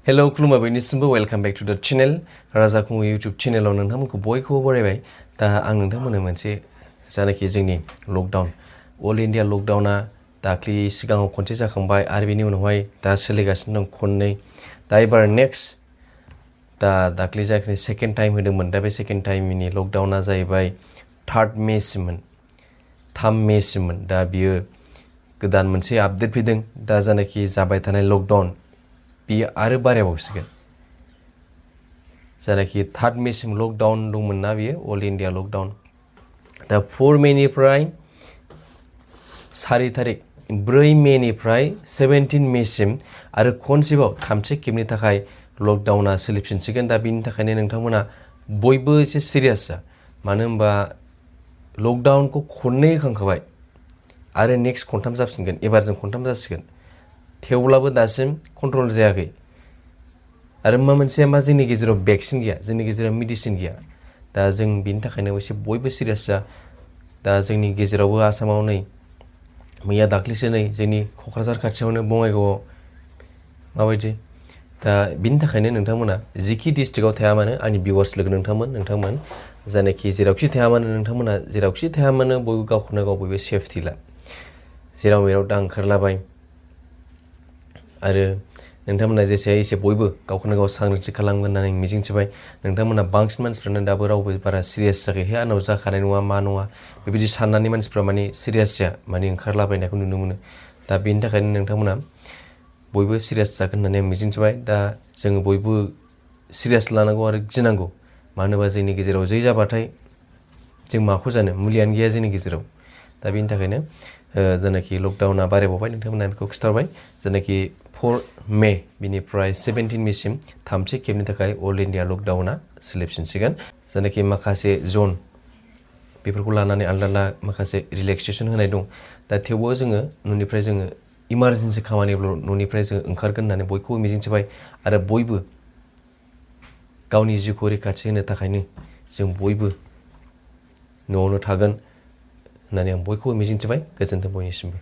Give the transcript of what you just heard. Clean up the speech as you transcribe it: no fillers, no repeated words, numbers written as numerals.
Hello खुलुमबाय बयनिसिमबो welcome back to द channel राजा खुंगुर इउटुब चेनेलाव नोंथांमोनखौ बयखौबो बरायबाय दा आं नोंथांमोननो मोनसे जानाखि जोंनि लकडाउन अल इन्डिया लकडाउना दाख्लि सिगाङाव खनसे जाखांबाय आरो बेनि उनावहाय दा सोलिगासिनो दं खननै दा एबार नेक्स्ट दा दाख्लि जाखिनि सेकेन्ड टाइम होदोंमोन दा बे सेकेन्ड टाइमनि लकडाउना जाहैबाय 3 मेसिममोन 3 मेसिममोन दा बियो गोदान मोनसे आपडेट फैदों दा जानाखि जाबाय थानाय लकडाउन बियो आरो बारायबावसिगोन जानाखि 3 मेसिम लकडाउन दंमोन ना बियो अल इन्डिया लकडाउन दा 4 मेनिफ्राय 4 तारिख 4 मेनिफ्राय 17 मेसिम आरो खनसेबाव थामथि खेबनि थाखाय लकडाउना सोलिफिनसिगोन दा बिनि थाखायनो नोंथांमोना बयबो एसे सिरियास जा मानो होनबा लकडाउनखौ खननै होखांखाबाय आरो नेक्स्ट खनथाम जाफिनगोन एबार जों खनथाम जासिगोन थेवब्लाबो दासिम कन्ट्रल जायाखै आरो मोनसेया मा जोंनि गेजेराव भेक्सिन गैया जोंनि गेजेराव मेडिसिन गैया दा जों बिनि थाखायनो एसे बयबो सिरियास जा दा जोंनि गेजेरावबो आसामाव नै मैया दाख्लैसो नै जोंनि क'क्राझार खाथियावनो बङाइगावआव माबायदि दा बिनि थाखायनो नोंथांमोना जिखि डिस्ट्रिक्टआव थाया मानो आंनि भिउवार्स लोगो नोंथांमोन जानाखि जेरावखि थाया मानो नोंथांमोना जेरावखि थाया मानो बयबो गावखौनो गाव बयबो सेफटि ला जेराव मेराव दा ओंखारलाबाय आरो नोंथांमोना जेसे एसे बयबो गावखौनो गाव सांग्रांथि खालामगोन होननानै मिजिंथिबाय नोंथांमोना बांसिन मानसिफ्रानो दाबो रावबो बारा सिरियास जायाखै हे आंनाव जाखानाय नङा मा नङा बेबायदि साननानै मानसिफ्रा माने सिरियास जाया माने ओंखारलाबायनायखौ नुनो मोनो दा बेनि थाखायनो नोंथांमोना बयबो सिरियास जागोन होननानै आं मिजिंथिबाय दा जोङो बयबो सिरियास लानांगौ आरो गिनांगौ मानो होनबा जोंनि गेजेराव जै जाबाथाय जों माखौ जानो मुलियानो गैया जोंनि गेजेराव दा बेनि थाखायनो जानाखि लकडाउना बारायबावबाय नोंथांमोना बेखौ खिथाबाय जानाखि 4 मे बिनिफ्राय 17 मेसिम थामथि खेबनि थाखाय अल इन्डिया लकडाउना सोलिफिनसिगोन जानाखि माखासे जन बेफोरखौ लानानै आलदा माखासे रिलेक्सेसन होनाय दं दा थेवबो जोङो न'निफ्राय जोङो इमारजेन्सि खामानिब्ला न'निफ्राय जोङो ओंखारगोन होननानै बयखौबो मिजिंथिबाय आरो बयबो गावनि जिउखौ रैखाथि होनो थाखायनो जों बयबो न'आवनो थागोन होननानै आं बयखौबो मिजिंथिबाय गोजोन्थों बयनिसिमबो